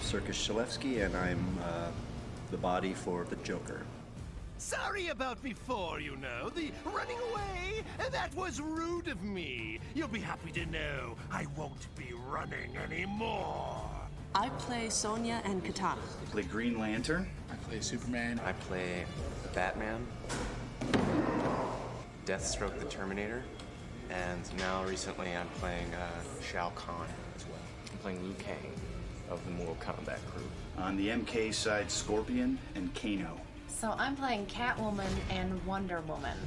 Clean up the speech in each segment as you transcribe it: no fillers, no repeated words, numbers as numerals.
Circus Shalevsky, and I'm the body for the Joker. Sorry about before, you know. The running away, that was rude of me. You'll be happy to know I won't be running anymore. I play Sonya and Katana. I play Green Lantern. I play Superman. I play Batman, Deathstroke the Terminator, and now recently I'm playing Shao Kahn as well. I'm playing Liu Kang of the Mortal Kombat crew. On the MK side, Scorpion and Kano. So I'm playing Catwoman and Wonder Woman,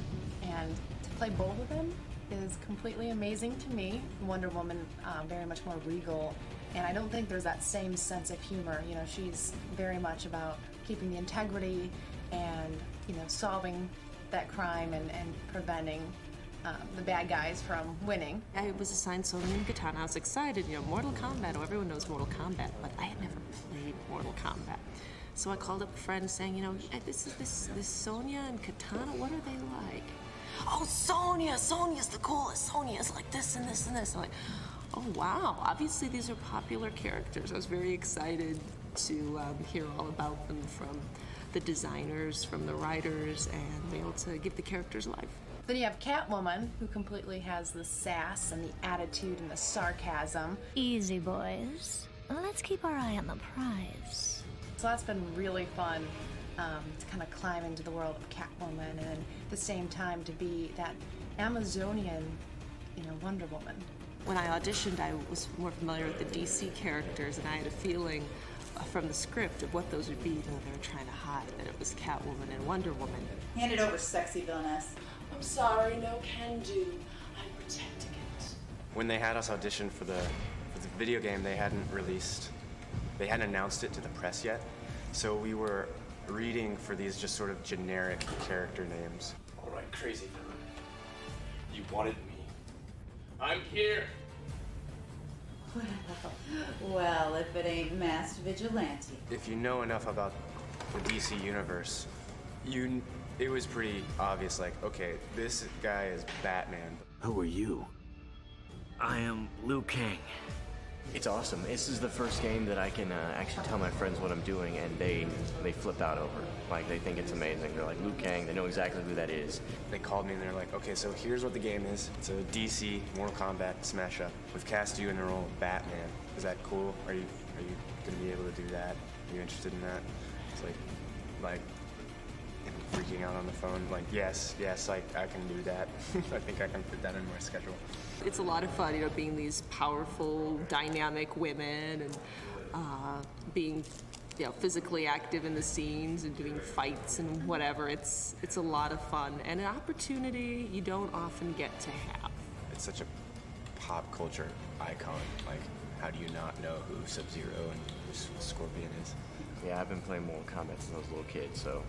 and to play both of them is completely amazing to me. Wonder Woman, very much more regal, and I don't think there's that same sense of humor. You know, she's very much about keeping the integrity and, you know, solving that crime and preventing the bad guys from winning. I was assigned Sonya and Katana. I was excited, you know, Mortal Kombat. Oh, everyone knows Mortal Kombat, but I had never played Mortal Kombat. So I called up a friend saying, you know, this Sonya and Katana, what are they like? Oh, Sonya's the coolest. Sonya's like this and this and this. I'm like, oh, wow. Obviously, these are popular characters. I was very excited to hear all about them from the designers, from the writers, and be able to give the characters life. Then you have Catwoman, who completely has the sass and the attitude and the sarcasm. Easy, boys. Let's keep our eye on the prize. So that's been really fun to kind of climb into the world of Catwoman and at the same time to be that Amazonian, you know, Wonder Woman. When I auditioned, I was more familiar with the DC characters, and I had a feeling from the script of what those would be, though they were trying to hide that it was Catwoman and Wonder Woman. Hand it over, sexy villainess. I'm sorry, no can do. I'm protecting it. When they had us audition for the video game, they hadn't announced it to the press yet, so we were reading for these just sort of generic character names. All right, crazy villain. You wanted me. I'm here. Well, if it ain't Masked Vigilante. If you know enough about the DC universe, it was pretty obvious, like, okay, this guy is Batman. Who are you? I am Liu Kang. It's awesome. This is the first game that I can actually tell my friends what I'm doing, and they flip out over. Like, they think it's amazing. They're like, Liu Kang, they know exactly who that is. They called me and they're like, okay, so here's what the game is. It's a DC Mortal Kombat smash up. We've cast you in the role of Batman. Is that cool? Are you gonna be able to do that? Are you interested in that? It's like I'm freaking out on the phone. Like, yes, like I can do that. I think I can fit that in my schedule. It's a lot of fun, you know, being these powerful, dynamic women and being, you know, physically active in the scenes and doing fights and whatever. It's a lot of fun and an opportunity you don't often get to have. It's such a pop culture icon. Like, how do you not know who Sub-Zero and who Scorpion is? Yeah, I've been playing Mortal Kombat since I was a little kid, so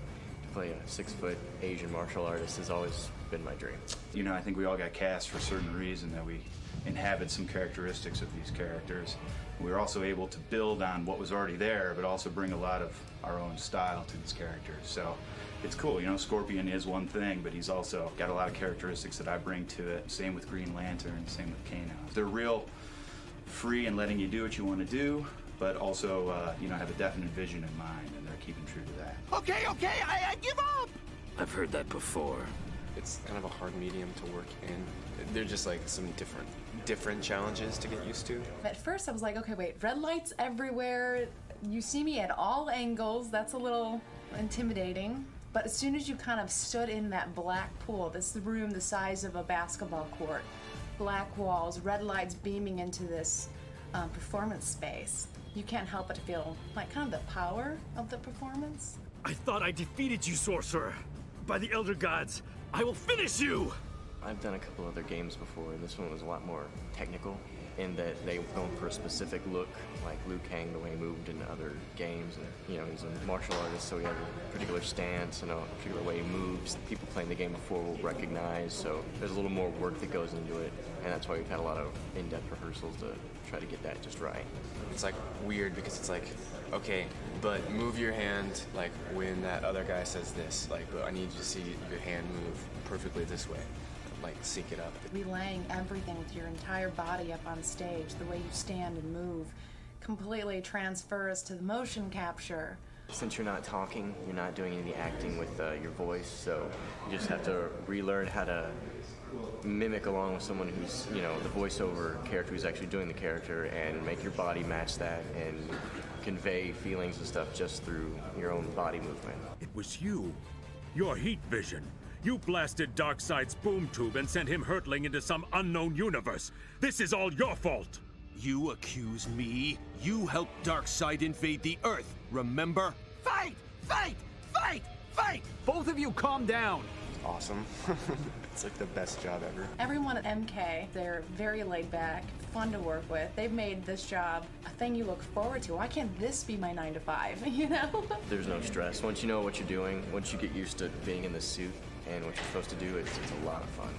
to play a 6-foot Asian martial artist has always been my dream. You know, I think we all got cast for a certain reason, that we inhabit some characteristics of these characters. We were also able to build on what was already there, but also bring a lot of our own style to these characters. So it's cool, you know, Scorpion is one thing, but he's also got a lot of characteristics that I bring to it. Same with Green Lantern, same with Kano. They're real free in letting you do what you want to do, but also, you know, have a definite vision in mind, and they're keeping true to that. Okay, I give up! I've heard that before. It's kind of a hard medium to work in. They're just like some different challenges to get used to. At first I was like, okay, wait, red lights everywhere. You see me at all angles. That's a little intimidating. But as soon as you kind of stood in that black pool, this room the size of a basketball court, black walls, red lights beaming into this performance space, you can't help but to feel like kind of the power of the performance. I thought I defeated you, sorcerer. By the Elder Gods, I will finish you! I've done a couple other games before, and this one was a lot more technical in that they were going for a specific look, like Liu Kang, the way he moved in other games. And, you know, he's a martial artist, so he has a particular stance and a particular way he moves. People playing the game before will recognize, so there's a little more work that goes into it, and that's why we've had a lot of in-depth rehearsals to try to get that just right. It's like weird because it's like, okay, but move your hand like when that other guy says this. Like, I need you to see your hand move perfectly this way. Like, sync it up. Relaying everything with your entire body up on stage, the way you stand and move, completely transfers to the motion capture. Since you're not talking, you're not doing any acting with your voice, so you just have to relearn how to mimic along with someone who's, you know, the voiceover character who's actually doing the character, and make your body match that and convey feelings and stuff just through your own body movement. It was you. Your heat vision. You blasted Darkseid's boom tube and sent him hurtling into some unknown universe. This is all your fault. You accuse me? You helped Darkseid invade the Earth, remember? Fight! Fight! Fight! Fight! Both of you calm down. Awesome. It's like the best job ever. Everyone at MK, they're very laid back, fun to work with. They've made this job a thing you look forward to. Why can't this be my 9 to 5, you know? There's no stress. Once you know what you're doing, once you get used to being in the suit and what you're supposed to do, it's a lot of fun.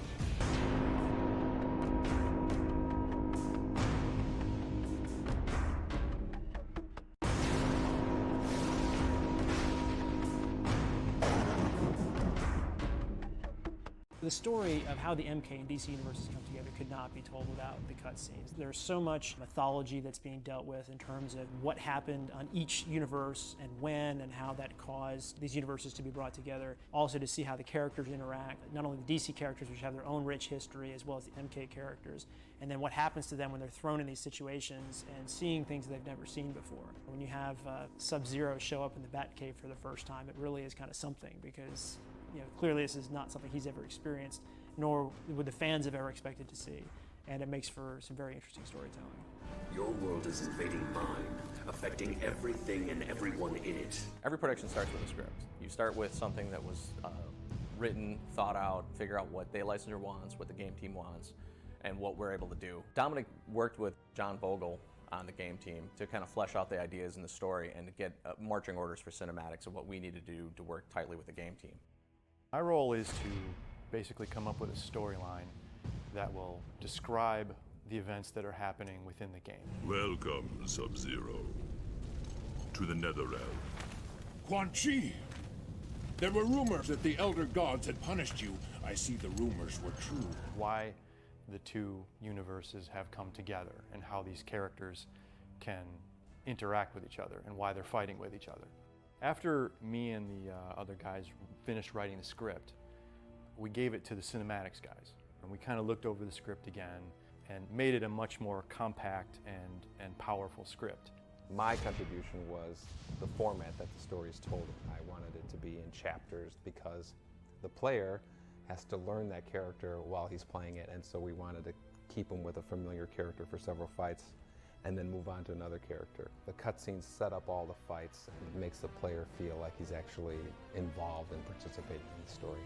The story of how the MK and DC universes come together could not be told without the cutscenes. There's so much mythology that's being dealt with in terms of what happened on each universe and when and how that caused these universes to be brought together. Also to see how the characters interact, not only the DC characters, which have their own rich history, as well as the MK characters, and then what happens to them when they're thrown in these situations and seeing things they've never seen before. When you have Sub-Zero show up in the Batcave for the first time, it really is kind of something, because clearly this is not something he's ever experienced, nor would the fans have ever expected to see. And it makes for some very interesting storytelling. Your world is invading mine, affecting everything and everyone in it. Every production starts with a script. You start with something that was written, thought out, figure out what the licensor wants, what the game team wants, and what we're able to do. Dominic worked with John Vogel on the game team to kind of flesh out the ideas in the story and to get marching orders for cinematics of what we need to do to work tightly with the game team. My role is to basically come up with a storyline that will describe the events that are happening within the game. Welcome, Sub-Zero, to the Netherrealm. Quan Chi! There were rumors that the Elder Gods had punished you. I see the rumors were true. Why the two universes have come together and how these characters can interact with each other and why they're fighting with each other. After me and the other guys finished writing the script, we gave it to the cinematics guys. And we kind of looked over the script again and made it a much more compact and powerful script. My contribution was the format that the story is told in. I wanted it to be in chapters because the player has to learn that character while he's playing it, and so we wanted to keep him with a familiar character for several fights and then move on to another character. The cutscenes set up all the fights and makes the player feel like he's actually involved and participating in the story.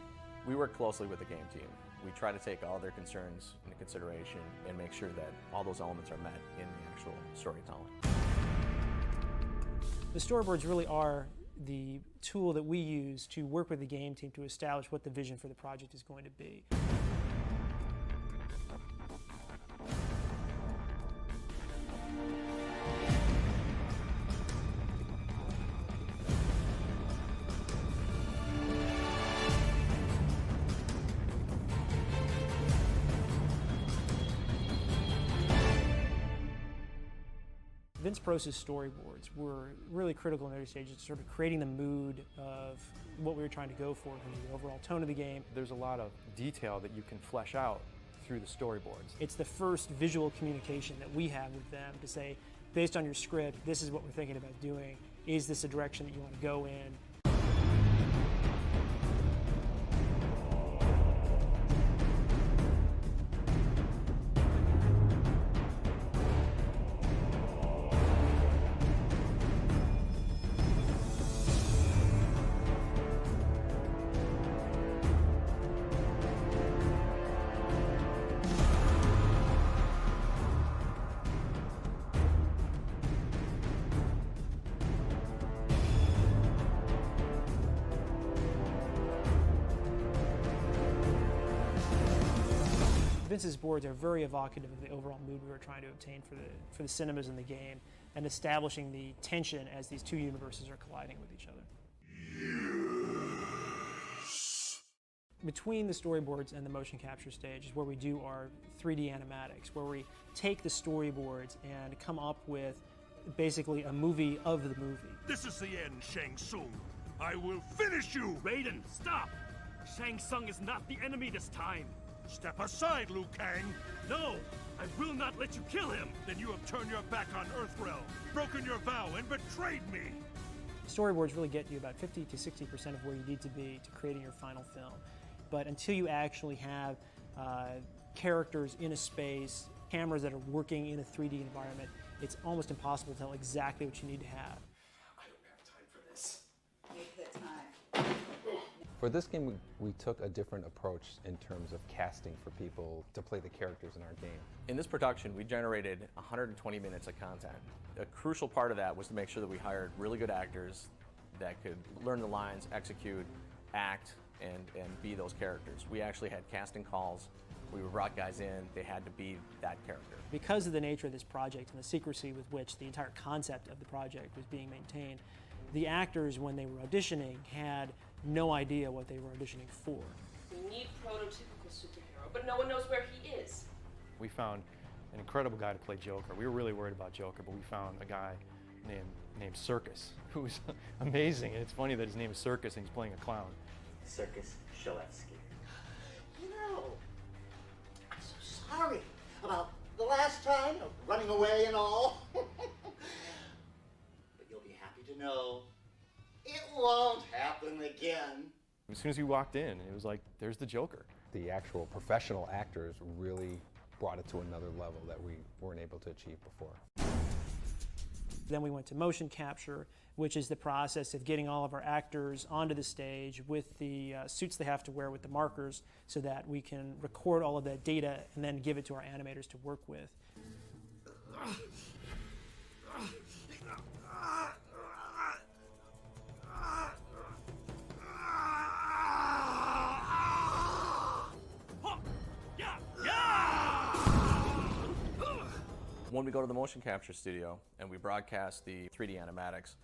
We work closely with the game team. We try to take all their concerns into consideration and make sure that all those elements are met in the actual storytelling. The storyboards really are the tool that we use to work with the game team to establish what the vision for the project is going to be. Vince Proce's storyboards were really critical in the early stages, sort of creating the mood of what we were trying to go for in terms of the overall tone of the game. There's a lot of detail that you can flesh out through the storyboards. It's the first visual communication that we have with them to say, based on your script, this is what we're thinking about doing. Is this a direction that you want to go in? Vince's boards are very evocative of the overall mood we were trying to obtain for the cinemas in the game, and establishing the tension as these two universes are colliding with each other. Yes. Between the storyboards and the motion capture stage is where we do our 3D animatics, where we take the storyboards and come up with basically a movie of the movie. This is the end, Shang Tsung. I will finish you! Raiden, stop! Shang Tsung is not the enemy this time. Step aside, Liu Kang! No! I will not let you kill him! Then you have turned your back on Earthrealm, broken your vow, and betrayed me! Storyboards really get you about 50 to 60% of where you need to be to creating your final film. But until you actually have characters in a space, cameras that are working in a 3D environment, it's almost impossible to tell exactly what you need to have. I don't have time for this. Make the time. For this game, we took a different approach in terms of casting for people to play the characters in our game. In this production, we generated 120 minutes of content. A crucial part of that was to make sure that we hired really good actors that could learn the lines, execute, act, and be those characters. We actually had casting calls. We brought guys in, they had to be that character. Because of the nature of this project and the secrecy with which the entire concept of the project was being maintained, the actors, when they were auditioning, had no idea what they were auditioning for. We need prototypical superhero, but no one knows where he is. We found an incredible guy to play Joker. We were really worried about Joker, but we found a guy named Circus, who was amazing. And it's funny that his name is Circus and he's playing a clown. Circus Shaleski. You know, I'm so sorry about the last time of running away and all. But you'll be happy to know it won't happen again. As soon as we walked in, it was like, there's the Joker. The actual professional actors really brought it to another level that we weren't able to achieve before. Then we went to motion capture, which is the process of getting all of our actors onto the stage with the suits they have to wear with the markers so that we can record all of that data and then give it to our animators to work with. When we go to the motion capture studio and we broadcast the 3D animatics,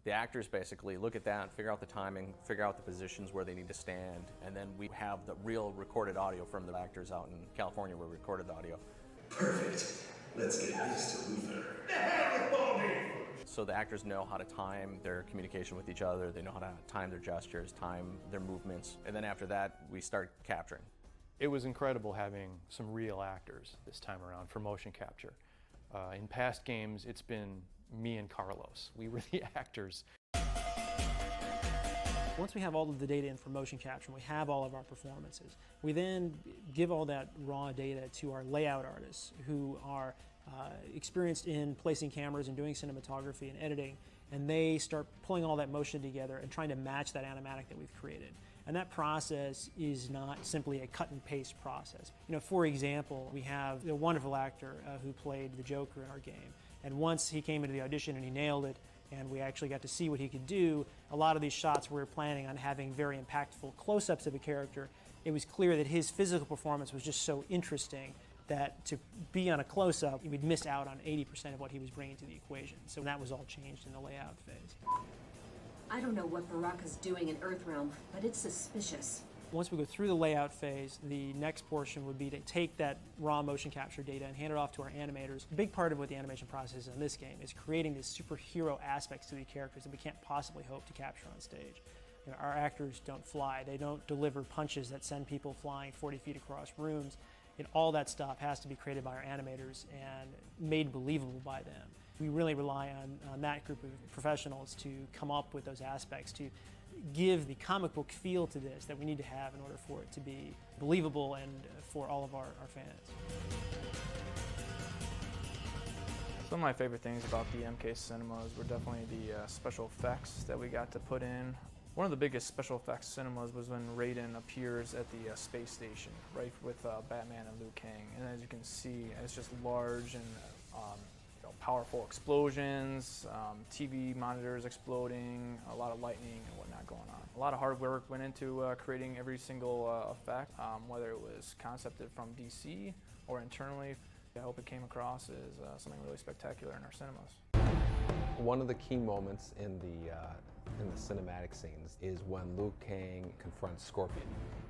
the actors basically look at that, figure out the timing, figure out the positions where they need to stand, and then we have the real recorded audio from the actors out in California where we recorded the audio. Perfect. Let's get used to Luther. So the actors know how to time their communication with each other, they know how to time their gestures, time their movements, and then after that, we start capturing. It was incredible having some real actors this time around for motion capture. In past games, it's been me and Carlos. We were the actors. Once we have all of the data in for motion capture, we have all of our performances, we then give all that raw data to our layout artists who are experienced in placing cameras and doing cinematography and editing, and they start pulling all that motion together and trying to match that animatic that we've created. And that process is not simply a cut and paste process. You know, for example, we have a wonderful actor who played the Joker in our game. And once he came into the audition and he nailed it, and we actually got to see what he could do, a lot of these shots we were planning on having very impactful close-ups of a character. It was clear that his physical performance was just so interesting that to be on a close-up, we'd miss out on 80% of what he was bringing to the equation. So that was all changed in the layout phase. I don't know what Baraka's doing in Earthrealm, but it's suspicious. Once we go through the layout phase, the next portion would be to take that raw motion capture data and hand it off to our animators. A big part of what the animation process is in this game is creating these superhero aspects to the characters that we can't possibly hope to capture on stage. You know, our actors don't fly. They don't deliver punches that send people flying 40 feet across rooms. All that stuff has to be created by our animators and made believable by them. We really rely on that group of professionals to come up with those aspects, to give the comic book feel to this that we need to have in order for it to be believable and for all of our fans. Some of my favorite things about the MK cinemas were definitely the special effects that we got to put in. One of the biggest special effects cinemas was when Raiden appears at the space station, right with Batman and Liu Kang. And as you can see, it's just large and powerful explosions, TV monitors exploding, a lot of lightning and whatnot going on. A lot of hard work went into creating every single effect, whether it was concepted from DC or internally. I hope it came across as something really spectacular in our cinemas. One of the key moments in the cinematic scenes is when Liu Kang confronts Scorpion.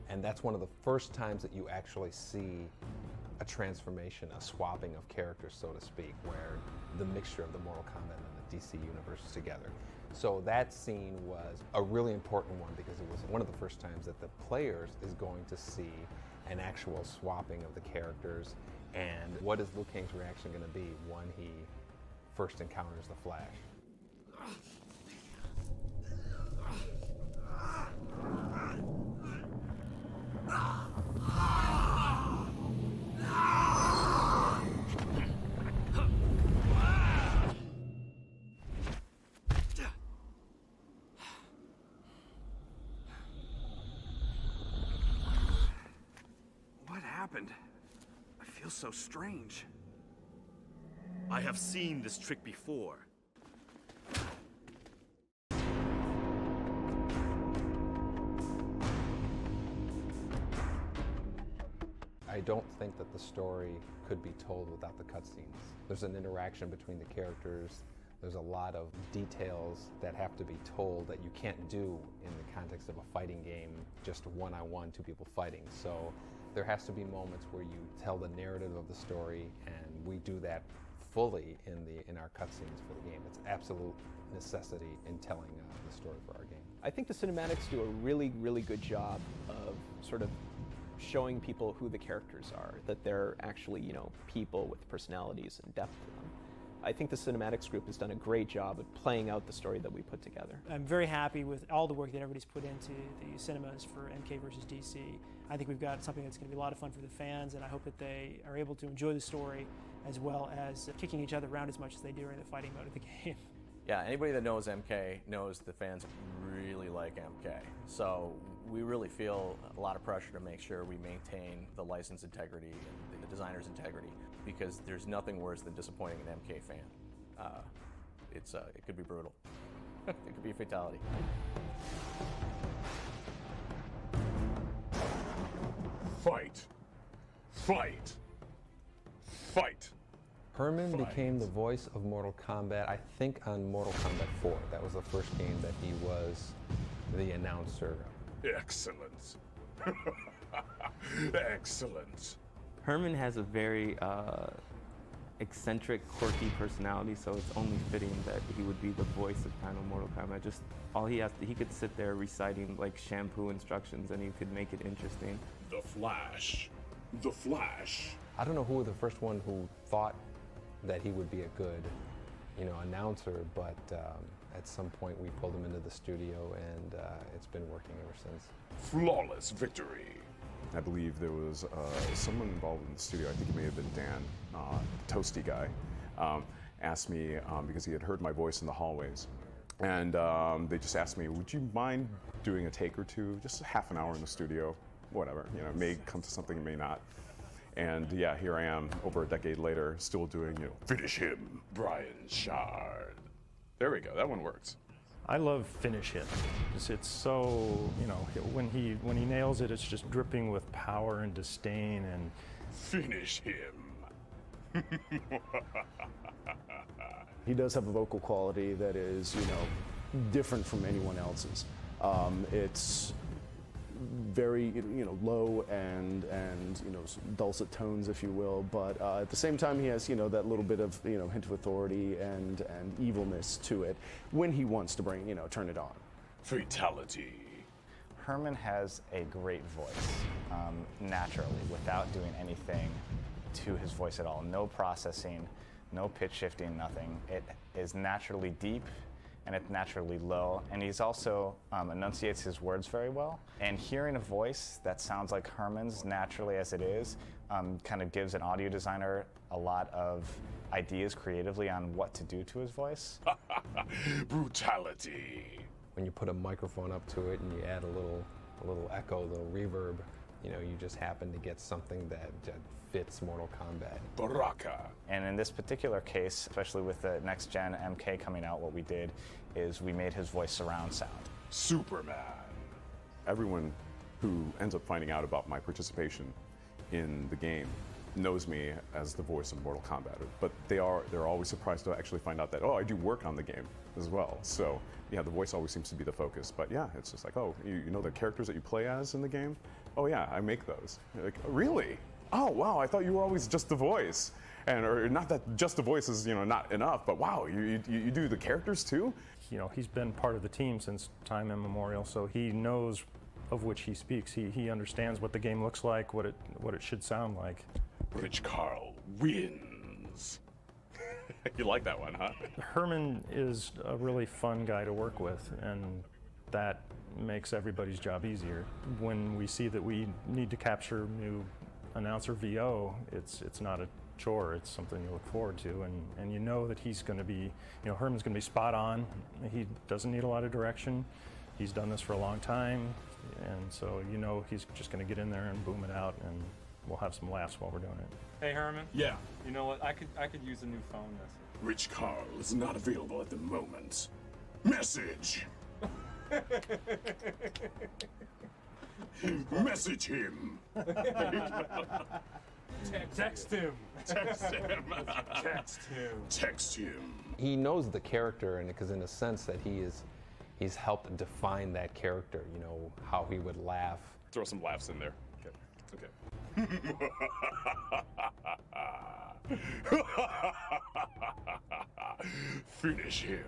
And that's one of the first times that you actually see a transformation, a swapping of characters, so to speak, where the mixture of the Mortal Kombat and the DC universes together. So that scene was a really important one because it was one of the first times that the players is going to see an actual swapping of the characters, and what is Liu Kang's reaction going to be when he first encounters the Flash. What happened? I feel so strange. I have seen this trick before. I don't think that the story could be told without the cutscenes. There's an interaction between the characters. There's a lot of details that have to be told that you can't do in the context of a fighting game, just one-on-one, two people fighting. So there has to be moments where you tell the narrative of the story, and we do that fully in our cutscenes for the game. It's absolute necessity in telling the story for our game. I think the cinematics do a really, really good job of sort of showing people who the characters are, that they're actually, you know, people with personalities and depth to them. I think the cinematics group has done a great job of playing out the story that we put together. I'm very happy with all the work that everybody's put into the cinemas for MK versus DC. I think we've got something that's going to be a lot of fun for the fans, and I hope that they are able to enjoy the story as well as kicking each other around as much as they do during the fighting mode of the game. Yeah, anybody that knows MK knows the fans really like MK. So we really feel a lot of pressure to make sure we maintain the license integrity and the designer's integrity, because there's nothing worse than disappointing an MK fan. It could be brutal. It could be a fatality. Fight. Fight. Fight. Herman became the voice of Mortal Kombat, I think, on Mortal Kombat 4. That was the first game that he was the announcer. Excellent. Excellent. Herman has a very eccentric, quirky personality, so it's only fitting that he would be the voice of kind of Mortal Kombat. Just all he could sit there reciting like shampoo instructions, and he could make it interesting. The Flash. The Flash. I don't know who was the first one who thought that he would be a good, announcer, but at some point we pulled him into the studio, and it's been working ever since. Flawless victory. I believe there was someone involved in the studio, I think it may have been Dan, Toasty guy, asked me, because he had heard my voice in the hallways, and they just asked me, would you mind doing a take or two, just half an hour in the studio, whatever, it may come to something, it may not. And yeah, here I am, over a decade later, still doing, finish him, Brian Shard. There we go, that one works. I love finish him. It's so, when he nails it, it's just dripping with power and disdain and... Finish him. He does have a vocal quality that is, different from anyone else's. It's very, low and dulcet tones, if you will, but at the same time he has, that little bit of, hint of authority and evilness to it when he wants to bring, turn it on. Fatality. Herman has a great voice, naturally, without doing anything to his voice at all. No processing, no pitch shifting, nothing. It is naturally deep, and it's naturally low, and he's also enunciates his words very well. And hearing a voice that sounds like Herman's naturally as it is, kind of gives an audio designer a lot of ideas creatively on what to do to his voice. Brutality. When you put a microphone up to it and you add a little echo, a little reverb, you just happen to get something that fits Mortal Kombat. Baraka. And in this particular case, especially with the next gen MK coming out, what we did is we made his voice surround sound. Superman. Everyone who ends up finding out about my participation in the game knows me as the voice of Mortal Kombat, but they're always surprised to actually find out that, I do work on the game as well. So yeah, the voice always seems to be the focus, but yeah, it's just like, you know the characters that you play as in the game? Oh yeah, I make those. You're like, oh, really? oh wow, I thought you were always just the voice. And or not that just the voice is not enough, but wow, you do the characters too? He's been part of the team since time immemorial, so he knows of which he speaks. He understands what the game looks like, what it should sound like. Rich Carl wins. You like that one, huh? Herman is a really fun guy to work with, and that makes everybody's job easier. When we see that we need to capture new announcer VO, it's not a chore, it's something you look forward to, and you know that he's going to be, Herman's going to be spot on. He doesn't need a lot of direction. He's done this for a long time, and so he's just going to get in there and boom it out, and we'll have some laughs while we're doing it. Hey Herman. Yeah. You know what? I could use a new phone message. Rich Carl is not available at the moment. Message. Message him. Text him. Text him. Text him. Text him. He knows the character, and because in a sense that he's helped define that character. How he would laugh. Throw some laughs in there. Okay. Finish him.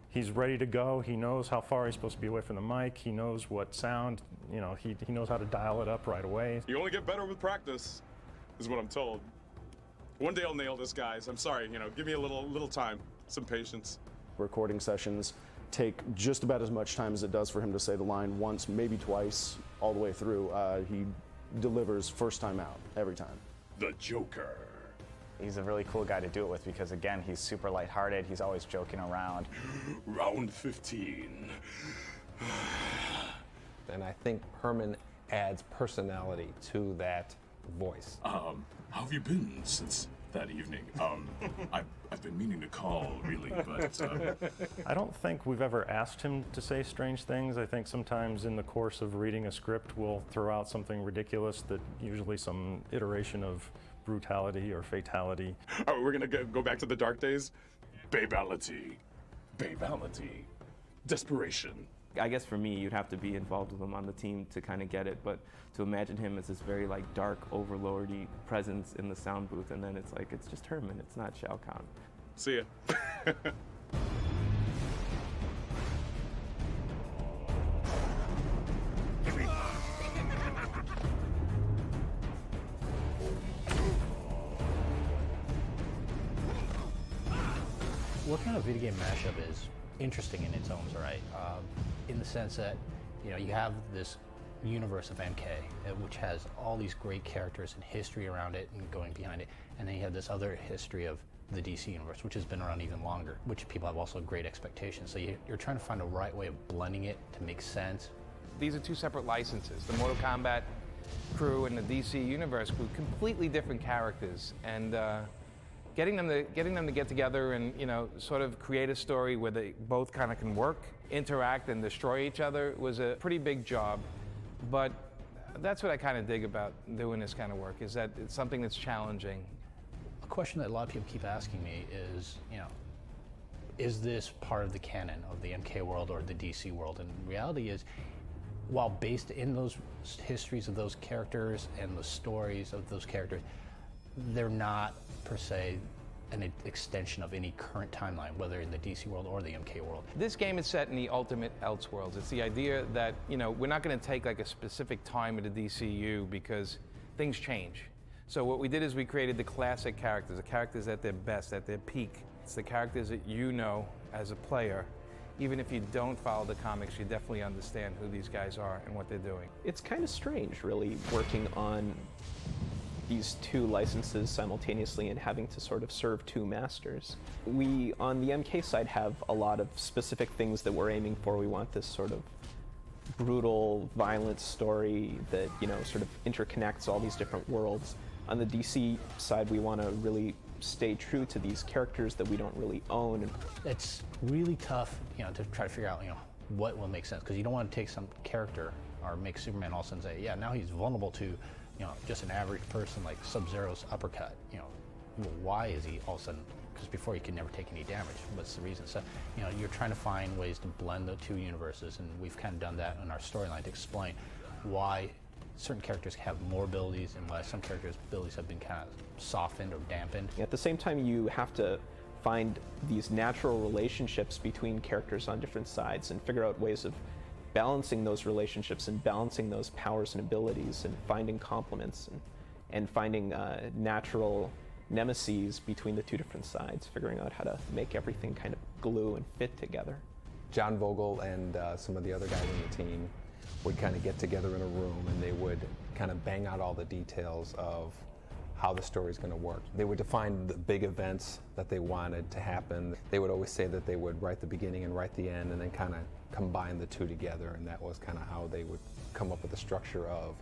He's ready to go. He knows how far he's supposed to be away from the mic. He knows what sound, he knows how to dial it up right away. You only get better with practice, is what I'm told. One day I'll nail this, guys. I'm sorry, give me a little time, some patience. Recording sessions take just about as much time as it does for him to say the line once, maybe twice, all the way through. He delivers first time out, every time. The Joker. He's a really cool guy to do it with because, again, he's super lighthearted. He's always joking around. Round 15. And I think Herman adds personality to that voice. How have you been since that evening? I've been meaning to call, really, but... I don't think we've ever asked him to say strange things. I think sometimes in the course of reading a script, we'll throw out something ridiculous that usually some iteration of brutality or fatality. Oh, we're gonna go back to the dark days? Babality. Babality. Desperation. I guess for me, you'd have to be involved with him on the team to kind of get it, but to imagine him as this very dark, overlordy presence in the sound booth, and then it's just Herman, it's not Shao Kahn. See ya. What kind of video game mashup is interesting in its own right? In the sense that, you have this universe of MK, which has all these great characters and history around it and going behind it, and then you have this other history of the DC universe, which has been around even longer, which people have also great expectations. So you're trying to find a right way of blending it to make sense. These are two separate licenses. The Mortal Kombat crew and the DC universe crew, completely different characters, and getting them to get together and sort of create a story where they both kind of can work, interact, and destroy each other was a pretty big job. But that's what I kind of dig about doing this kind of work, is that it's something that's challenging. A question that a lot of people keep asking me is, is this part of the canon of the MK world or the DC world? And the reality is, while based in those histories of those characters and the stories of those characters, they're not per se an extension of any current timeline, whether in the DC world or the MK world. This game is set in the ultimate Elseworlds. It's the idea that, we're not going to take a specific time of the DCU because things change. So what we did is we created the classic characters, the characters at their best, at their peak. It's the characters that as a player. Even if you don't follow the comics, you definitely understand who these guys are and what they're doing. It's kind of strange, really, working on these two licenses simultaneously and having to sort of serve two masters. We, on the MK side, have a lot of specific things that we're aiming for. We want this sort of brutal, violent story that, sort of interconnects all these different worlds. On the DC side, we want to really stay true to these characters that we don't really own. It's really tough, to try to figure out, what will make sense, because you don't want to take some character or make Superman all of a sudden say, yeah, now he's vulnerable to just an average person like Sub-Zero's uppercut. Why is he all of a sudden, because before he could never take any damage. What's the reason? So, you're trying to find ways to blend the two universes, and we've kind of done that in our storyline to explain why certain characters have more abilities and why some characters' abilities have been kind of softened or dampened. At the same time, you have to find these natural relationships between characters on different sides and figure out ways of balancing those relationships and balancing those powers and abilities and finding complements and finding natural nemeses between the two different sides, figuring out how to make everything kind of glue and fit together. John Vogel and some of the other guys on the team would kind of get together in a room and they would kind of bang out all the details of how the story's going to work. They would define the big events that they wanted to happen. They would always say that they would write the beginning and write the end and then kind of combine the two together, and that was kind of how they would come up with the structure of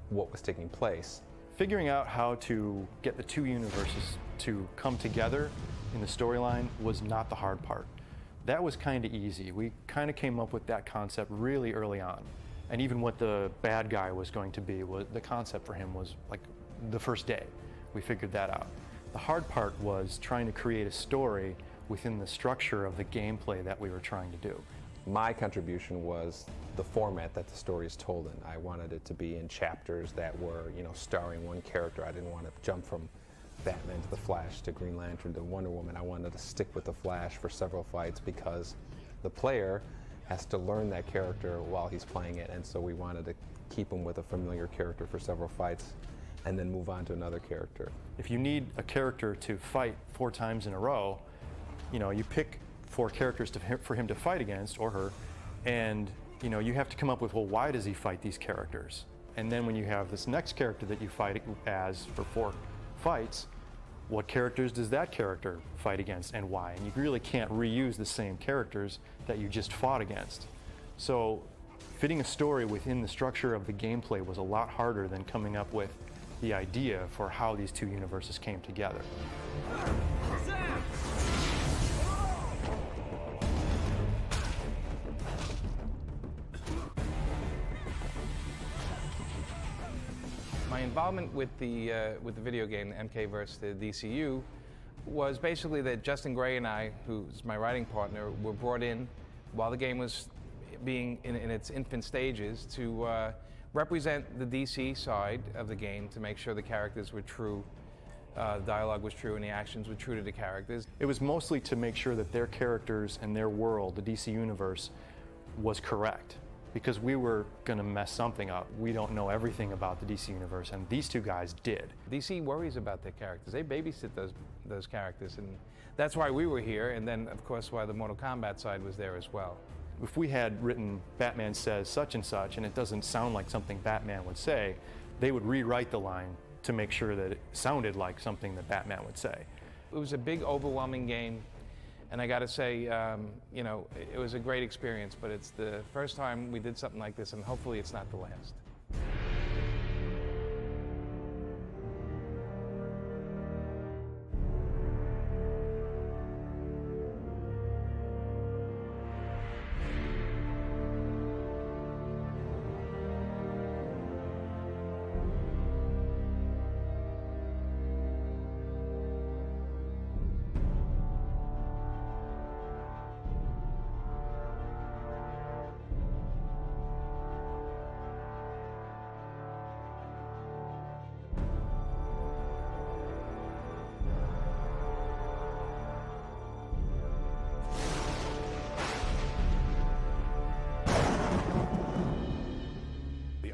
what was taking place. Figuring out how to get the two universes to come together in the storyline was not the hard part. That was kind of easy. We kind of came up with that concept really early on. And even what the bad guy was going to be, the concept for him was like the first day. We figured that out. The hard part was trying to create a story within the structure of the gameplay that we were trying to do. My contribution was the format that the story is told in. I wanted it to be in chapters that were, starring one character. I didn't want to jump from Batman to the Flash to Green Lantern to Wonder Woman. I wanted to stick with the Flash for several fights because the player has to learn that character while he's playing it, and so we wanted to keep him with a familiar character for several fights and then move on to another character. If you need a character to fight 4 times in a row, you pick 4 characters for him to fight against, or her, and you have to come up with, well, why does he fight these characters? And then when you have this next character that you fight as for 4 fights, what characters does that character fight against and why? And you really can't reuse the same characters that you just fought against. So fitting a story within the structure of the gameplay was a lot harder than coming up with the idea for how these two universes came together. My involvement with the video game, the MK vs. the DCU, was basically that Justin Gray and I, who's my writing partner, were brought in while the game was being in its infant stages to represent the DC side of the game, to make sure the characters were true, the dialogue was true, and the actions were true to the characters. It was mostly to make sure that their characters and their world, the DC universe, was correct. Because we were going to mess something up. We don't know everything about the DC universe, and these two guys did. DC worries about their characters. They babysit those characters, and that's why we were here, and then, of course, why the Mortal Kombat side was there as well. If we had written Batman says such and such, and it doesn't sound like something Batman would say, they would rewrite the line to make sure that it sounded like something that Batman would say. It was a big, overwhelming game. And I got to say, it was a great experience, but it's the first time we did something like this, and hopefully it's not the last.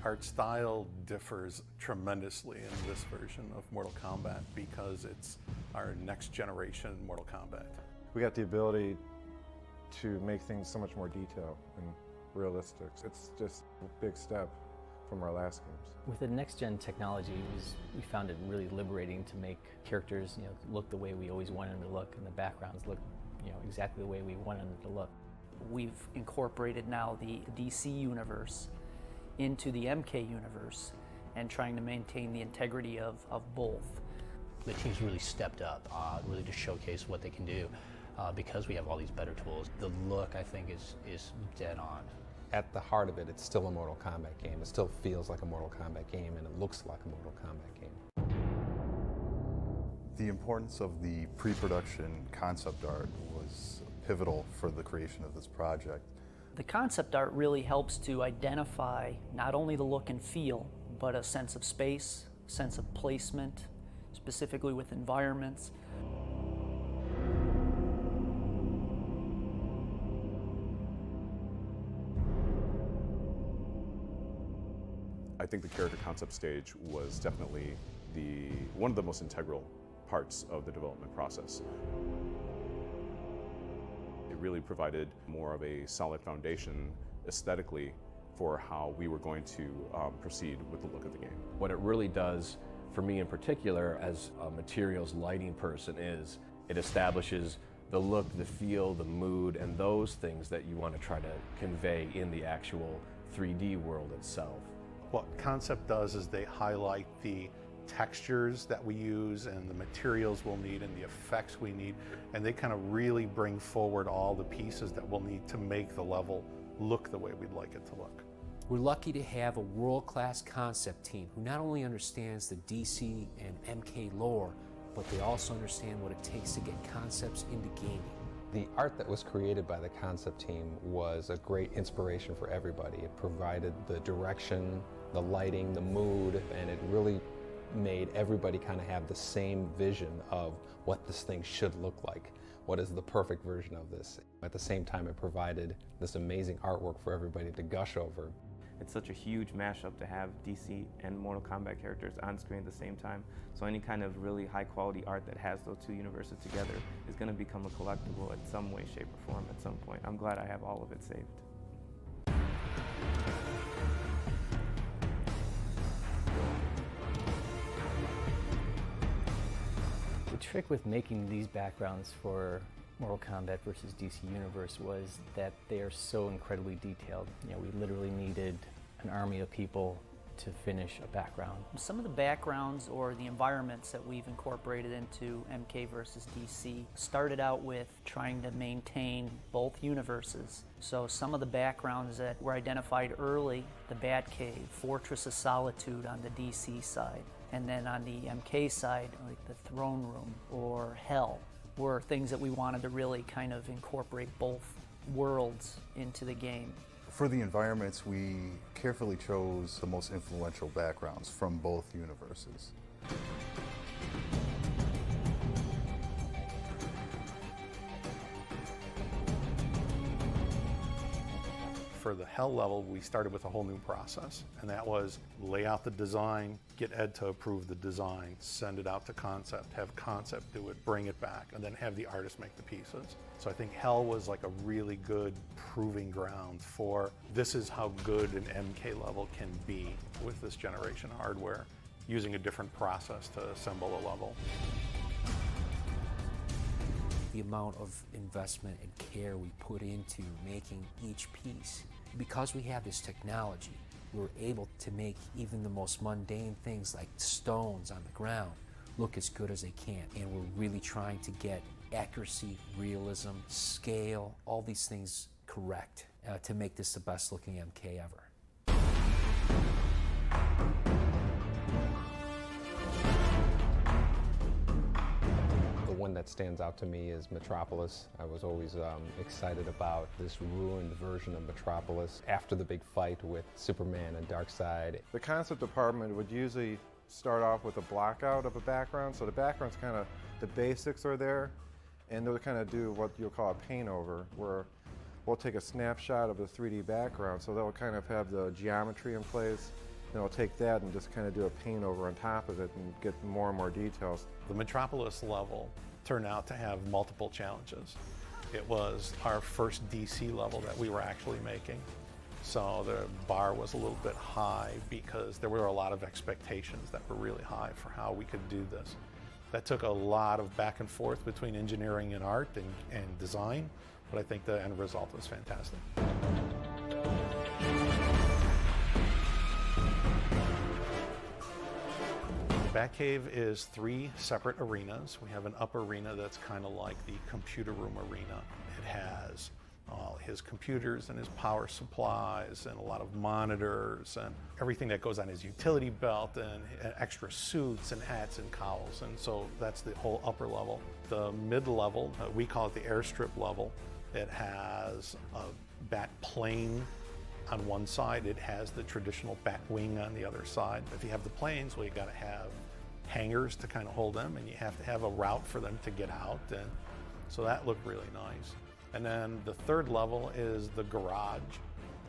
Art style differs tremendously in this version of Mortal Kombat because it's our next generation Mortal Kombat. We got the ability to make things so much more detailed and realistic. It's just a big step from our last games. With the next-gen technology, we found it really liberating to make characters look the way we always wanted them to look, and the backgrounds look exactly the way we wanted them to look. We've incorporated now the DC universe into the MK universe and trying to maintain the integrity of both. The team's really stepped up, really to showcase what they can do because we have all these better tools. The look, I think, is dead on. At the heart of it, it's still a Mortal Kombat game. It still feels like a Mortal Kombat game, and it looks like a Mortal Kombat game. The importance of the pre-production concept art was pivotal for the creation of this project. The concept art really helps to identify not only the look and feel, but a sense of space, sense of placement, specifically with environments. I think the character concept stage was definitely one of the most integral parts of the development process. It really provided more of a solid foundation aesthetically for how we were going to proceed with the look of the game. What it really does for me in particular as a materials lighting person is it establishes the look, the feel, the mood, and those things that you want to try to convey in the actual 3D world itself. What concept does is they highlight the textures that we use and the materials we'll need and the effects we need, and they kind of really bring forward all the pieces that we'll need to make the level look the way we'd like it to look. We're lucky to have a world-class concept team who not only understands the DC and MK lore, but they also understand what it takes to get concepts into gaming. The art that was created by the concept team was a great inspiration for everybody. It provided the direction, the lighting, the mood, and it really made everybody kind of have the same vision of what this thing should look like. What is the perfect version of this? At the same time, it provided this amazing artwork for everybody to gush over. It's such a huge mashup to have DC and Mortal Kombat characters on screen at the same time. So any kind of really high quality art that has those two universes together is going to become a collectible in some way, shape, or form at some point. I'm glad I have all of it saved. The trick with making these backgrounds for Mortal Kombat versus DC Universe was that they are so incredibly detailed. You know, we literally needed an army of people to finish a background. Some of the backgrounds or the environments that we've incorporated into MK versus DC started out with trying to maintain both universes. So some of the backgrounds that were identified early, the Batcave, Fortress of Solitude on the DC side, and then on the MK side, like the Throne Room or Hell, were things that we wanted to really kind of incorporate both worlds into the game. For the environments, we carefully chose the most influential backgrounds from both universes. For the Hell level, we started with a whole new process, and that was lay out the design, get Ed to approve the design, send it out to concept, have concept do it, bring it back, and then have the artist make the pieces. So I think Hell was like a really good proving ground for this is how good an MK level can be with this generation hardware, using a different process to assemble a level. The amount of investment and care we put into making each piece. Because we have this technology, we're able to make even the most mundane things like stones on the ground look as good as they can. And we're really trying to get accuracy, realism, scale, all these things correct to make this the best looking MK ever. The one that stands out to me is Metropolis. I was always excited about this ruined version of Metropolis after the big fight with Superman and Darkseid. The concept department would usually start off with a blockout of a background, so the background's kind of, the basics are there, and they'll kind of do what you'll call a paint over, where we'll take a snapshot of the 3D background, so they'll kind of have the geometry in place, and we'll take that and just kind of do a paint over on top of it and get more and more details. The Metropolis level turned out to have multiple challenges. It was our first DC level that we were actually making. So the bar was a little bit high because there were a lot of expectations that were really high for how we could do this. That took a lot of back and forth between engineering and art and design, but I think the end result was fantastic. Batcave is 3 separate arenas. We have an upper arena that's kind of like the computer room arena. It has his computers and his power supplies and a lot of monitors and everything that goes on his utility belt and extra suits and hats and cowls. And so that's the whole upper level. The mid-level, we call it the airstrip level. It has a bat plane on one side, it has the traditional bat wing on the other side. If you have the planes, well, you got to have hangars to kind of hold them, and you have to have a route for them to get out, and so that looked really nice. And then the third level is the garage,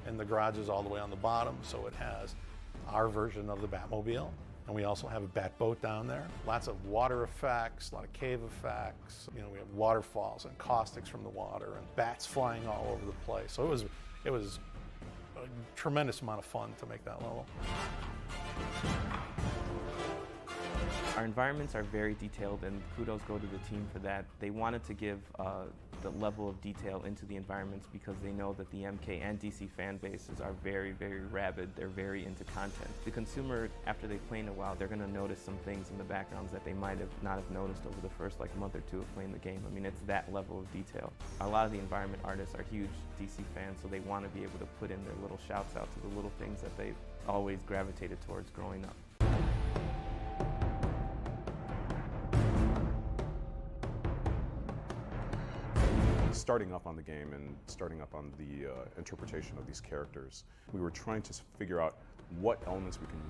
and the garage is all the way on the bottom, so it has our version of the Batmobile, and we also have a bat boat down there. Lots of water effects, a lot of cave effects. You know, we have waterfalls and caustics from the water, and bats flying all over the place. So it was a tremendous amount of fun to make that level. Our environments are very detailed, and kudos go to the team for that. They wanted to give the level of detail into the environments because they know that the MK and DC fan bases are very, very rabid. They're very into content. The consumer, after they play in a while, they're going to notice some things in the backgrounds that they might have not have noticed over the first month or two of playing the game. I mean, it's that level of detail. A lot of the environment artists are huge DC fans, so they want to be able to put in their little shouts out to the little things that they've always gravitated towards growing up. Starting up on the game and starting up on the interpretation of these characters, we were trying to figure out what elements we can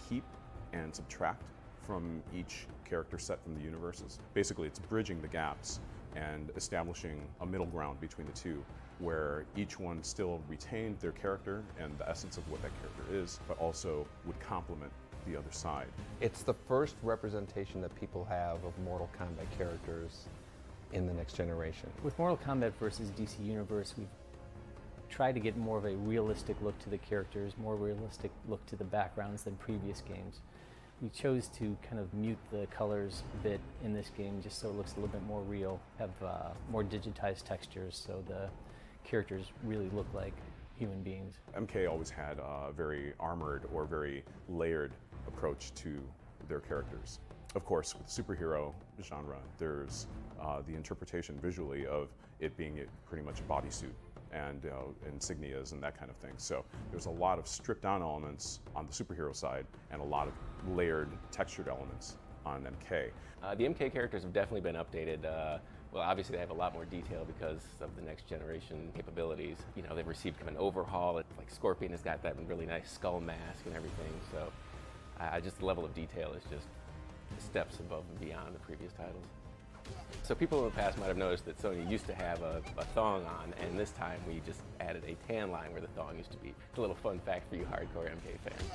keep and subtract from each character set from the universes. Basically, it's bridging the gaps and establishing a middle ground between the two, where each one still retained their character and the essence of what that character is, but also would complement the other side. It's the first representation that people have of Mortal Kombat characters in the next generation. With Mortal Kombat versus DC Universe, we've tried to get more of a realistic look to the characters, more realistic look to the backgrounds than previous games. We chose to kind of mute the colors a bit in this game just so it looks a little bit more real, have more digitized textures so the characters really look like human beings. MK always had a very armored or very layered approach to their characters. Of course, with the superhero genre, there's the interpretation visually of it being pretty much a bodysuit and insignias and that kind of thing. So there's a lot of stripped down elements on the superhero side and a lot of layered, textured elements on MK. The MK characters have definitely been updated. Well, obviously they have a lot more detail because of the next generation capabilities. You know, they've received kind of an overhaul. Like Scorpion has got that really nice skull mask and everything. So just the level of detail is just steps above and beyond the previous titles. So people in the past might have noticed that Sony used to have a thong on, and this time we just added a tan line where the thong used to be. It's a little fun fact for you hardcore MK fans.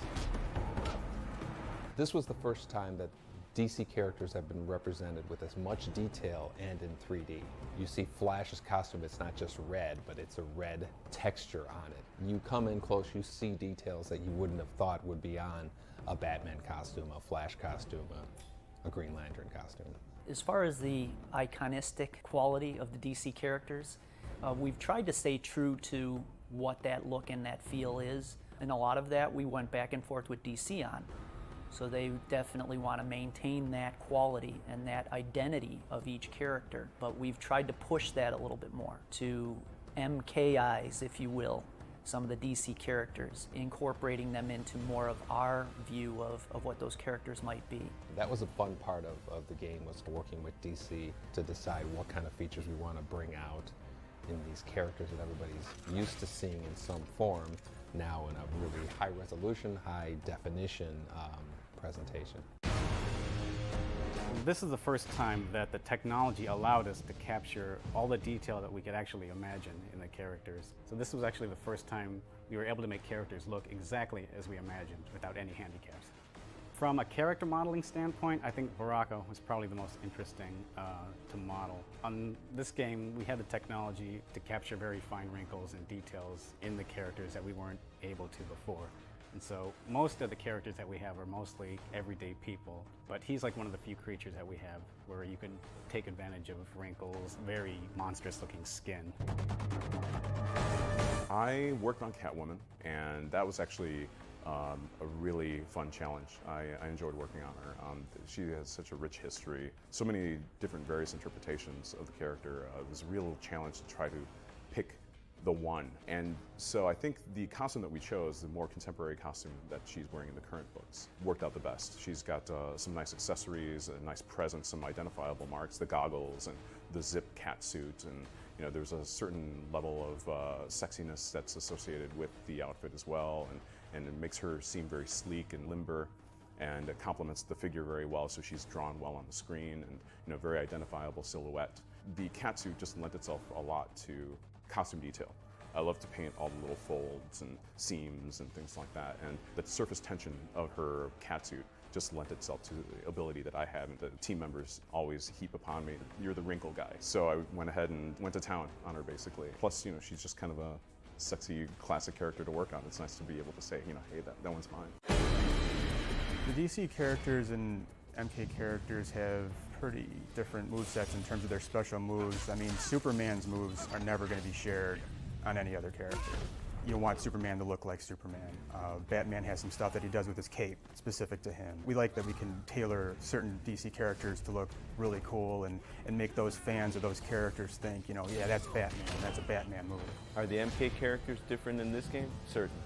This was the first time that DC characters have been represented with as much detail and in 3D. You see Flash's costume, it's not just red, but it's a red texture on it. You come in close, you see details that you wouldn't have thought would be on a Batman costume, a Flash costume, a Green Lantern costume. As far as the iconistic quality of the DC characters, we've tried to stay true to what that look and that feel is. And a lot of that we went back and forth with DC on. So they definitely want to maintain that quality and that identity of each character. But we've tried to push that a little bit more to MKIs, if you will, some of the DC characters, incorporating them into more of our view of what those characters might be. That was a fun part of the game, was working with DC to decide what kind of features we want to bring out in these characters that everybody's used to seeing in some form, now in a really high resolution, high definition presentation. This is the first time that the technology allowed us to capture all the detail that we could actually imagine in the characters. So this was actually the first time we were able to make characters look exactly as we imagined without any handicaps. From a character modeling standpoint, I think Baraka was probably the most interesting to model. On this game, we had the technology to capture very fine wrinkles and details in the characters that we weren't able to before. And so most of the characters that we have are mostly everyday people, but he's like one of the few creatures that we have where you can take advantage of wrinkles, very monstrous looking skin. I worked on Catwoman, and that was actually a really fun challenge. I enjoyed working on her. She has such a rich history, so many different various interpretations of the character. It was a real challenge to try to pick the one. And so I think the costume that we chose, the more contemporary costume that she's wearing in the current books, worked out the best. She's got some nice accessories, a nice presence, some identifiable marks, the goggles and the zip cat suit, and You know, there's a certain level of sexiness that's associated with the outfit as well, and it makes her seem very sleek and limber, and it complements the figure very well, so she's drawn well on the screen, and you know, very identifiable silhouette. The catsuit just lent itself a lot to costume detail. I love to paint all the little folds and seams and things like that, and the surface tension of her catsuit just lent itself to the ability that I had, and the team members always heap upon me, "You're the wrinkle guy." So I went ahead and went to town on her, basically. Plus, you know, she's just kind of a sexy, classic character to work on. It's nice to be able to say, you know, hey, that one's mine. The DC characters and MK characters have pretty different movesets in terms of their special moves. I mean, Superman's moves are never going to be shared on any other character. You want Superman to look like Superman. Batman has some stuff that he does with his cape specific to him. We like that we can tailor certain DC characters to look really cool and make those fans of those characters think, you know, yeah, that's Batman, that's a Batman move. Are the MK characters different in this game? Certainly.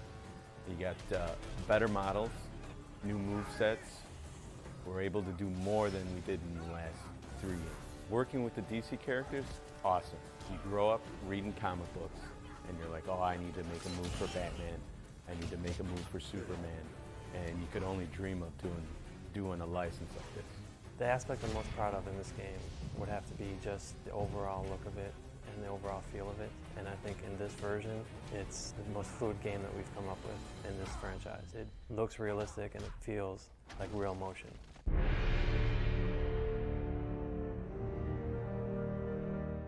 You got better models, new movesets. We're able to do more than we did in the last 3 years. Working with the DC characters, awesome. You grow up reading comic books, and you're like, oh, I need to make a move for Batman. I need to make a move for Superman. And you could only dream of doing a license like this. The aspect I'm most proud of in this game would have to be just the overall look of it and the overall feel of it. And I think in this version, it's the most fluid game that we've come up with in this franchise. It looks realistic and it feels like real motion.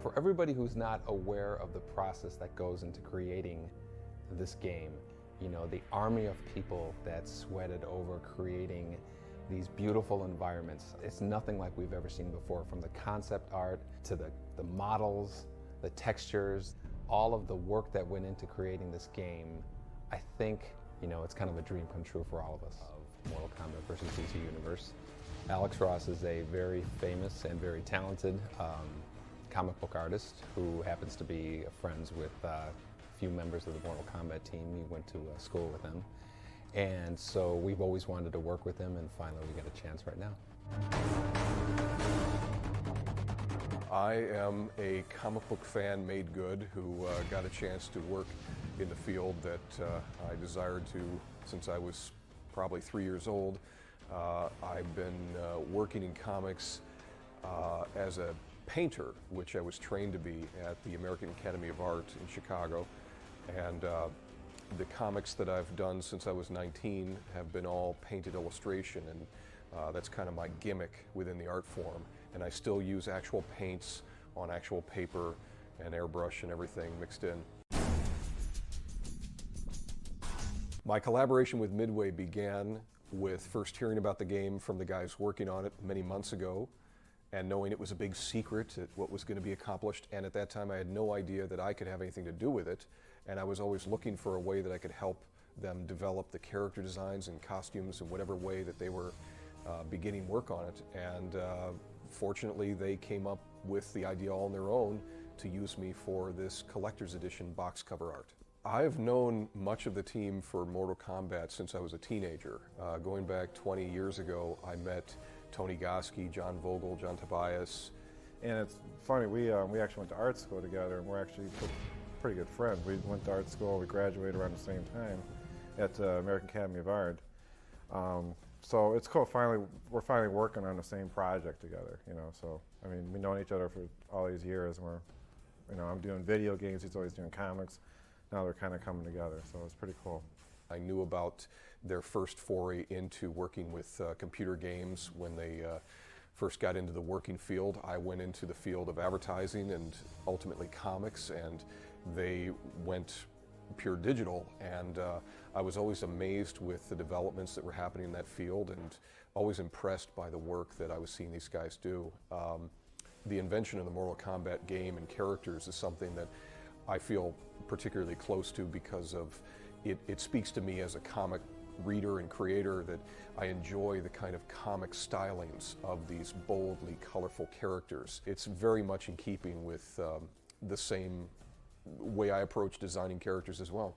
For everybody who's not aware of the process that goes into creating this game, you know, the army of people that sweated over creating these beautiful environments, it's nothing like we've ever seen before, from the concept art to the models, the textures, all of the work that went into creating this game. I think, you know, it's kind of a dream come true for all of us of Mortal Kombat versus DC Universe. Alex Ross is a very famous and very talented comic book artist who happens to be friends with a few members of the Mortal Kombat team. He went to school with him. And so we've always wanted to work with him, and finally we get a chance right now. I am a comic book fan made good who got a chance to work in the field that I desired to since I was probably 3 years old. I've been working in comics as a painter, which I was trained to be at the American Academy of Art in Chicago. And the comics that I've done since I was 19 have been all painted illustration, and that's kind of my gimmick within the art form. And I still use actual paints on actual paper and airbrush and everything mixed in. My collaboration with Midway began with first hearing about the game from the guys working on it many months ago, and knowing it was a big secret at what was going to be accomplished. And at that time I had no idea that I could have anything to do with it, and I was always looking for a way that I could help them develop the character designs and costumes in whatever way that they were beginning work on it. And fortunately they came up with the idea all on their own to use me for this collector's edition box cover art. I've known much of the team for Mortal Kombat since I was a teenager. Going back 20 years ago, I met Tony Goski, John Vogel, John Tobias. And it's funny, we actually went to art school together, and we're actually pretty good friends. We went to art school, we graduated around the same time at the American Academy of Art. So it's cool, we're finally working on the same project together, you know. So, I mean, we've known each other for all these years, and I'm doing video games, he's always doing comics. Now they're kind of coming together, so it's pretty cool. I knew about their first foray into working with computer games when they first got into the working field. I went into the field of advertising and ultimately comics, and they went pure digital, and I was always amazed with the developments that were happening in that field, and always impressed by the work that I was seeing these guys do. The invention of the Mortal Kombat game and characters is something that I feel particularly close to because of it speaks to me as a comic reader and creator, that I enjoy the kind of comic stylings of these boldly colorful characters. It's very much in keeping with the same way I approach designing characters as well.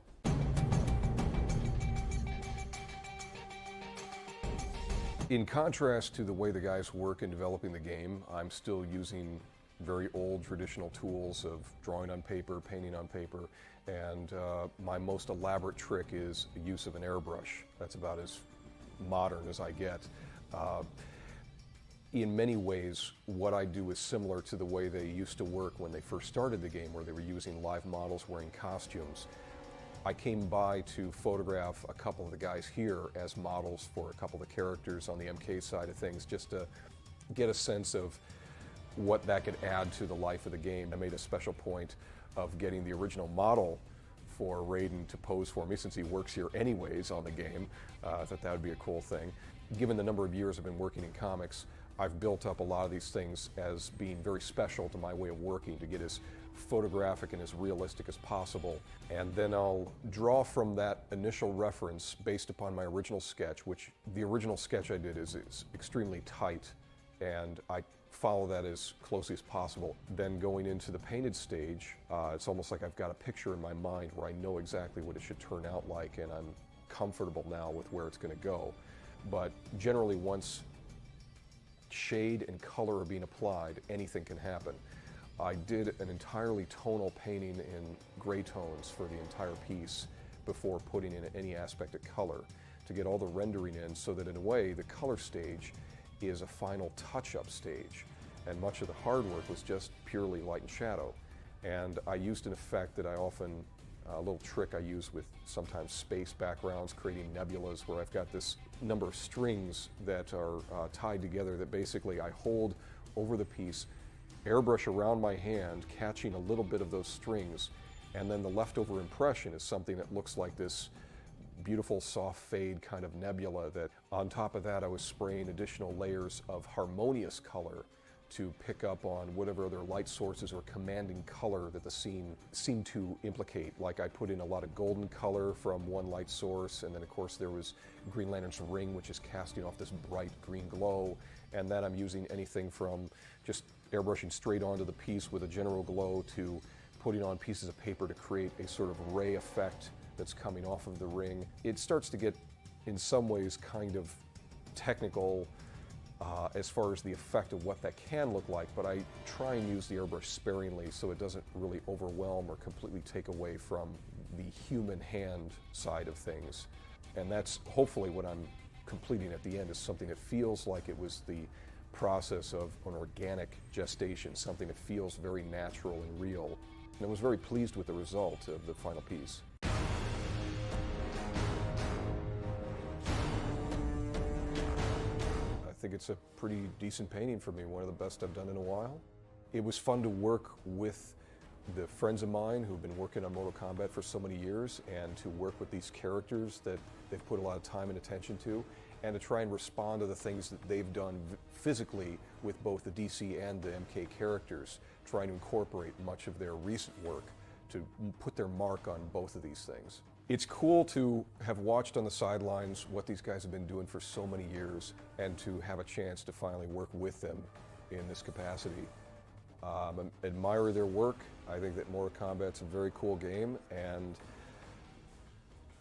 In contrast to the way the guys work in developing the game, I'm still using very old traditional tools of drawing on paper, painting on paper, and my most elaborate trick is the use of an airbrush. That's about as modern as I get. In many ways, what I do is similar to the way they used to work when they first started the game, where they were using live models wearing costumes. I came by to photograph a couple of the guys here as models for a couple of the characters on the MK side of things, just to get a sense of what that could add to the life of the game. I made a special point of getting the original model for Raiden to pose for me, since he works here anyways on the game. I thought that would be a cool thing. Given the number of years I've been working in comics, I've built up a lot of these things as being very special to my way of working, to get as photographic and as realistic as possible. And then I'll draw from that initial reference based upon my original sketch, which the original sketch I did is extremely tight, and I follow that as closely as possible. Then going into the painted stage, it's almost like I've got a picture in my mind where I know exactly what it should turn out like, and I'm comfortable now with where it's going to go. But generally, once shade and color are being applied, anything can happen. I did an entirely tonal painting in gray tones for the entire piece before putting in any aspect of color to get all the rendering in, so that in a way the color stage is a final touch-up stage, and much of the hard work was just purely light and shadow. And I used an effect that I often, a little trick I use with sometimes space backgrounds, creating nebulas, where I've got this number of strings that are tied together that basically I hold over the piece, airbrush around my hand, catching a little bit of those strings, and then the leftover impression is something that looks like this beautiful soft fade kind of nebula. That on top of that I was spraying additional layers of harmonious color to pick up on whatever other light sources or commanding color that the scene seemed to implicate. Like I put in a lot of golden color from one light source, and then of course there was Green Lantern's ring, which is casting off this bright green glow, and then I'm using anything from just airbrushing straight onto the piece with a general glow to putting on pieces of paper to create a sort of ray effect that's coming off of the ring. It starts to get, in some ways, kind of technical as far as the effect of what that can look like, but I try and use the airbrush sparingly so it doesn't really overwhelm or completely take away from the human hand side of things. And that's hopefully what I'm completing at the end, is something that feels like it was the process of an organic gestation, something that feels very natural and real. And I was very pleased with the result of the final piece. I think it's a pretty decent painting for me, one of the best I've done in a while. It was fun to work with the friends of mine who've been working on Mortal Kombat for so many years, and to work with these characters that they've put a lot of time and attention to, and to try and respond to the things that they've done physically with both the DC and the MK characters, trying to incorporate much of their recent work to put their mark on both of these things. It's cool to have watched on the sidelines what these guys have been doing for so many years, and to have a chance to finally work with them in this capacity. I admire their work. I think that Mortal Kombat's a very cool game, and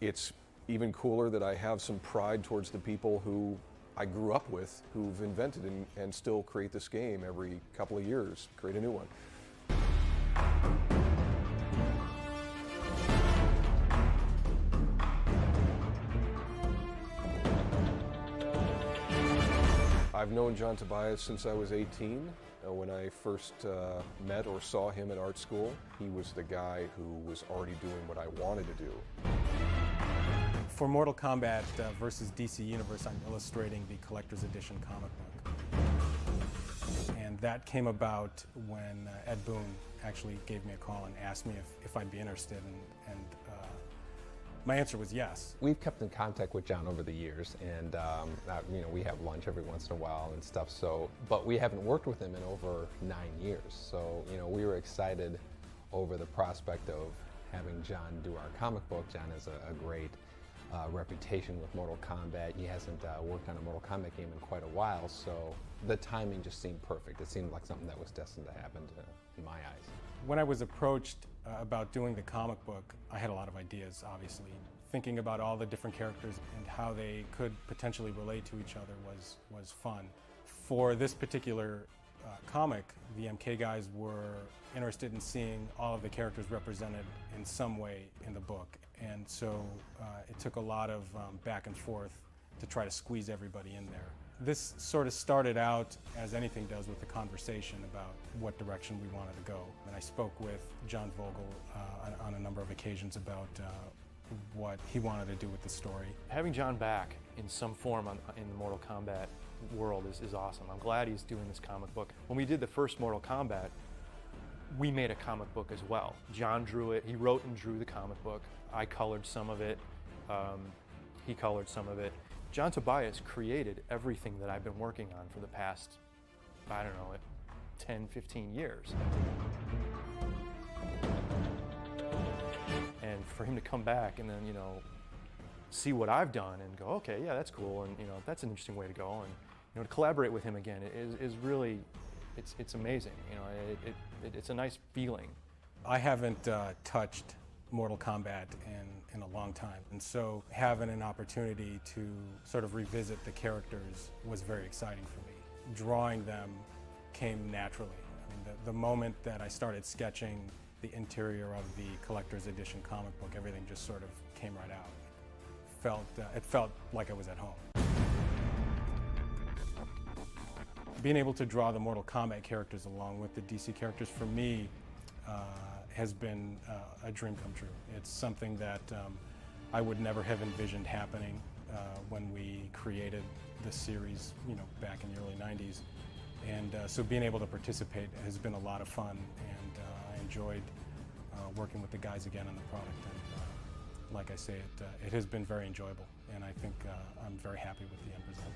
it's even cooler that I have some pride towards the people who I grew up with, who've invented and still create this game every couple of years, create a new one. I've known John Tobias since I was 18. When I first met or saw him at art school, he was the guy who was already doing what I wanted to do. For Mortal Kombat versus DC Universe, I'm illustrating the collector's edition comic book. And that came about when Ed Boon actually gave me a call and asked me if I'd be interested, and my answer was yes. We've kept in contact with John over the years, and we have lunch every once in a while and stuff. So, but we haven't worked with him in over 9 years. So, we were excited over the prospect of having John do our comic book. John has a great reputation with Mortal Kombat. He hasn't worked on a Mortal Kombat game in quite a while, so the timing just seemed perfect. It seemed like something that was destined to happen in my eyes. When I was approached about doing the comic book, I had a lot of ideas, obviously. Thinking about all the different characters and how they could potentially relate to each other was fun. For this particular comic, the MK guys were interested in seeing all of the characters represented in some way in the book. And so it took a lot of back and forth to try to squeeze everybody in there. This sort of started out, as anything does, with a conversation about what direction we wanted to go. And I spoke with John Vogel on a number of occasions about what he wanted to do with the story. Having John back in some form in the Mortal Kombat world is awesome. I'm glad he's doing this comic book. When we did the first Mortal Kombat, we made a comic book as well. John drew it, he wrote and drew the comic book. I colored some of it, he colored some of it. John Tobias created everything that I've been working on for the past, I don't know, 10, 15 years. And for him to come back and then, you know, see what I've done and go, okay, yeah, that's cool, and you know, that's an interesting way to go, and you know, to collaborate with him again is really, it's amazing. You know, it's a nice feeling. I haven't touched Mortal Kombat in a long time, and so having an opportunity to sort of revisit the characters was very exciting for me. Drawing them came naturally. I mean, the moment that I started sketching the interior of the collector's edition comic book, everything just sort of came right out. It felt like I was at home. Being able to draw the Mortal Kombat characters along with the DC characters, for me, has been a dream come true. It's something that I would never have envisioned happening when we created the series, you know, back in the early 90s. And so being able to participate has been a lot of fun, and I enjoyed working with the guys again on the product. And like I say, it has been very enjoyable, and I think I'm very happy with the end result.